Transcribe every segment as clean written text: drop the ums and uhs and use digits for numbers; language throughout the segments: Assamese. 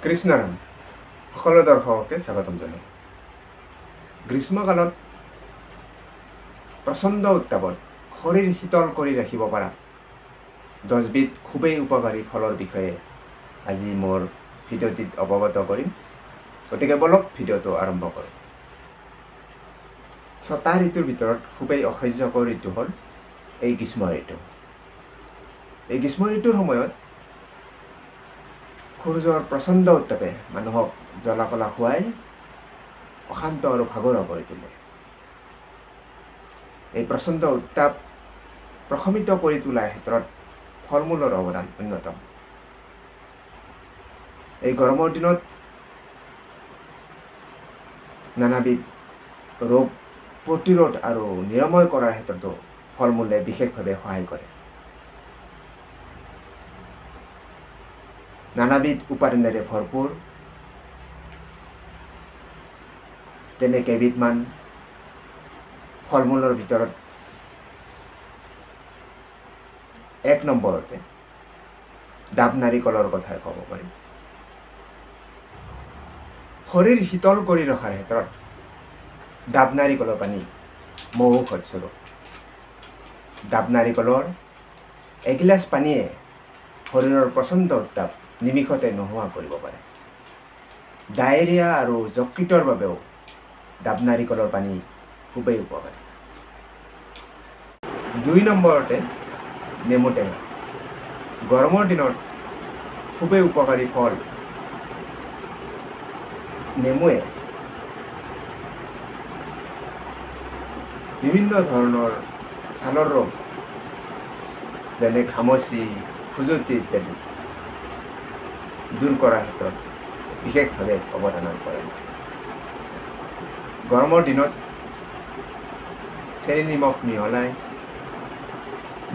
কৃষ্ণৰাম সকলো দৰ্শককে স্বাগতম জনাই। গ্ৰীষ্মকালত প্ৰচণ্ড উত্তাপত শৰীৰ শীতল কৰি ৰাখিব পৰা 10বিধ খুবেই উপকাৰী ফলৰ বিষয়ে আজি মোৰ ভিডিঅ'টিত অৱগত কৰিম। গতিকে বলক ভিডিঅ'টো আৰম্ভ কৰোঁ। 6টা ঋতুৰ ভিতৰত খুবেই অসহ্যকৰ ঋতু হ'ল এই গ্ৰীষ্ম ঋতু। এই গ্ৰীষ্ম ঋতুৰ সময়ত সূৰ্যৰ প্ৰচণ্ড উত্তাপে মানুহক জ্বলা-কলা খুৱাই অশান্ত আৰু ভাগৰুৱা কৰি তোলে। এই প্ৰচণ্ড উত্তাপ প্ৰশমিত কৰি তোলাৰ ক্ষেত্ৰত ফল মূলৰ অৱদান অন্যতম। এই গৰমৰ দিনত নানাবিধ ৰোগ প্ৰতিৰোধ আৰু নিৰাময় কৰাৰ ক্ষেত্ৰতো ফল মূলে বিশেষভাৱে সহায় কৰে। নানাবিধ উপাদানেৰে ভৰপূৰ তেনে কেইবিধমান ফল মূলৰ ভিতৰত 1 নম্বৰতে ডাব নাৰিকলৰ কথাই ক'ব পাৰি। শৰীৰ শীতল কৰি ৰখাৰ ক্ষেত্ৰত ডাব নাৰিকলৰ পানী মহৌষধ স্বৰূপ। ডাব নাৰিকলৰ এগিলাচ পানীয়ে শৰীৰৰ প্ৰচণ্ড উত্তাপ নিমিষতে নোহোৱা কৰিব পাৰে। ডায়েৰিয়া আৰু যকৃতৰ বাবেও ডাব নাৰিকলৰ পানী খুবেই উপকাৰী। 2 নম্বৰতে নেমু টেঙা। গৰমৰ দিনত খুবেই উপকাৰী ফল নেমুৱে বিভিন্ন ধৰণৰ ছালৰ ৰোগ যেনে ঘামচি, খুজুতি ইত্যাদি দূৰ কৰাৰ ক্ষেত্ৰত বিশেষভাৱে অৱদান কৰে। গৰমৰ দিনত চেনি নিমখ মিহলাই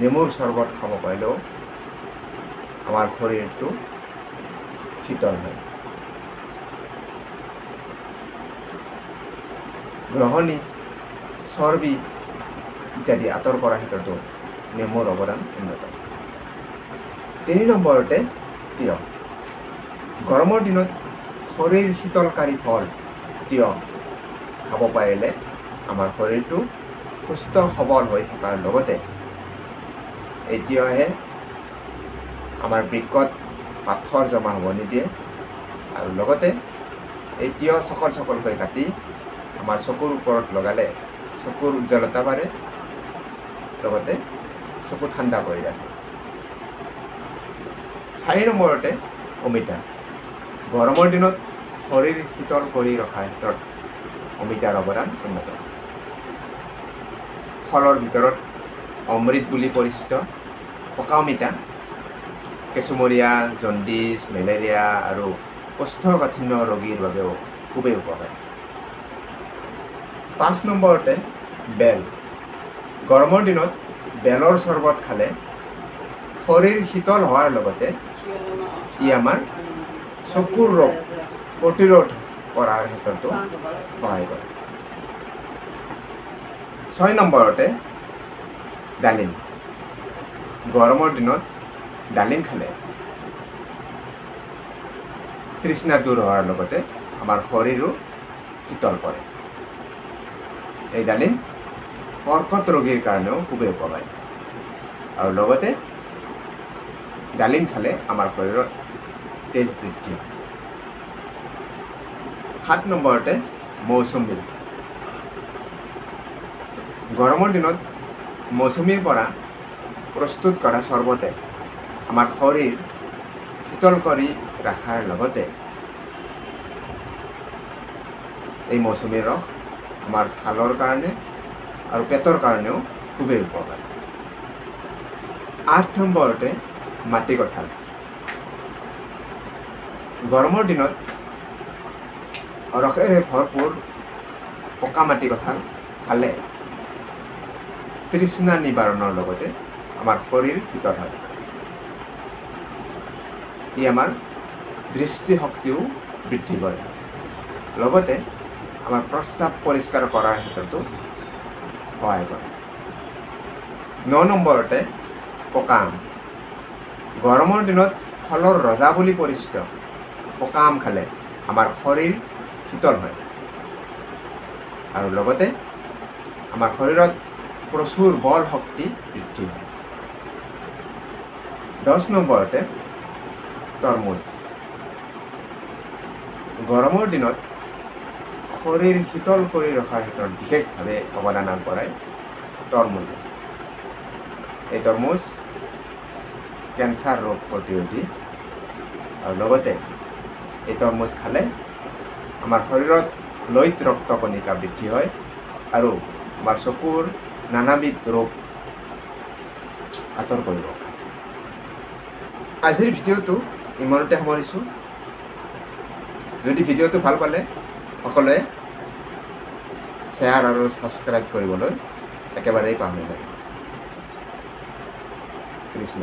নেমুৰ চৰ্বত খাব পাৰিলেও আমাৰ শৰীৰটো শীতল হয়। গ্ৰহণী, চৰ্বি ইত্যাদি আঁতৰ কৰাৰ ক্ষেত্ৰতো নেমুৰ অৱদান অন্যতম। 3 নম্বৰতে তিয়ঁহ। গৰমৰ দিনত শৰীৰ শীতলকাৰী ফল তিয়ঁহ খাব পাৰিলে আমাৰ শৰীৰটো সুস্থ সবল হৈ থকাৰ লগতে এই তিয়ঁহে আমাৰ বৃক্কত পাথৰ জমা হ'ব নিদিয়ে আৰু লগতে এই তিয়ঁহ চকল চকলকৈ কাটি আমাৰ চকুৰ ওপৰত লগালে চকুৰ উজ্জ্বলতা বাঢ়ে, লগতে চকু ঠাণ্ডা কৰি ৰাখে। 4 নম্বৰতে অমিতা। গৰমৰ দিনত শৰীৰ শীতল কৰি ৰখাৰ ক্ষেত্ৰত অমিতাৰ অৱদান অন্যতম। ফলৰ ভিতৰত অমৃত বুলি পৰিচিত পকা অমিতা কেঁচুমৰীয়া, জণ্ডিছ, মেলেৰিয়া আৰু কোষ্ঠকাঠিন্য ৰোগীৰ বাবেও খুবেই উপকাৰী। 5 নম্বৰতে বেল। গৰমৰ দিনত বেলৰ চৰ্বত খালে শৰীৰ শীতল হোৱাৰ লগতে ই আমাৰ চকুৰ ৰোগ প্ৰতিৰোধ কৰাৰ ক্ষেত্ৰতো সহায় কৰে। 6 নম্বৰতে ডালিম। গৰমৰ দিনত ডালিম খালে তৃষ্ণা দূৰ হোৱাৰ লগতে আমাৰ শৰীৰো শীতল পৰে। এই ডালিম কৰ্কট ৰোগীৰ কাৰণেও খুবেই উপকাৰী আৰু লগতে ডালিম খালে আমাৰ শৰীৰত তেজ বৃদ্ধি হয়। 7 নম্বৰতে মৌচুমী। গৰমৰ দিনত মৌচুমীৰ পৰা প্ৰস্তুত কৰা চৰ্বতে আমাৰ শৰীৰ শীতল কৰি ৰখাৰ লগতে এই মৌচুমীৰ ৰস আমাৰ ছালৰ কাৰণে আৰু পেটৰ কাৰণেও খুবেই উপকাৰী। 8 নম্বৰতে মাটিকঁঠাল। গৰমৰ দিনত ৰসেৰে ভৰপূৰ পকা মাটিকঁঠাল খালে তৃষ্ণা নিবাৰণৰ লগতে আমাৰ শৰীৰ শীতল হয়। ই আমাৰ দৃষ্টিশক্তিও বৃদ্ধি কৰে, লগতে আমাৰ প্ৰস্ৰাৱ পৰিষ্কাৰ কৰাৰ ক্ষেত্ৰতো সহায় কৰে। 9 নম্বৰতে পকা আম। গৰমৰ দিনত ফলৰ ৰজা বুলি পৰিচিত পকা আম খালে আমাৰ শৰীৰ শীতল হয় আৰু লগতে আমাৰ শৰীৰত প্ৰচুৰ বল শক্তি বৃদ্ধি হয়। 10 নম্বৰতে তৰমুজ। গৰমৰ দিনত শৰীৰ শীতল কৰি ৰখাৰ ক্ষেত্ৰত বিশেষভাৱে অৱদান আগবঢ়ায় তৰমুজে। এই তৰমুজ কেঞ্চাৰ ৰোগ প্ৰতিৰোধী আৰু লগতে এই তৰমুজ খালে আমাৰ শৰীৰত লোহিত ৰক্তকণিকা বৃদ্ধি হয় আৰু আমাৰ চকুৰ নানাবিধ ৰোগ আঁতৰ কৰিব পাৰে। আজিৰ ভিডিঅ'টো ইমানতে সামৰিছোঁ। যদি ভিডিঅ'টো ভাল পালে সকলোৱে শ্বেয়াৰ আৰু ছাবস্ক্ৰাইব কৰিবলৈ একেবাৰেই পাহৰিব। কৃষ্ণ।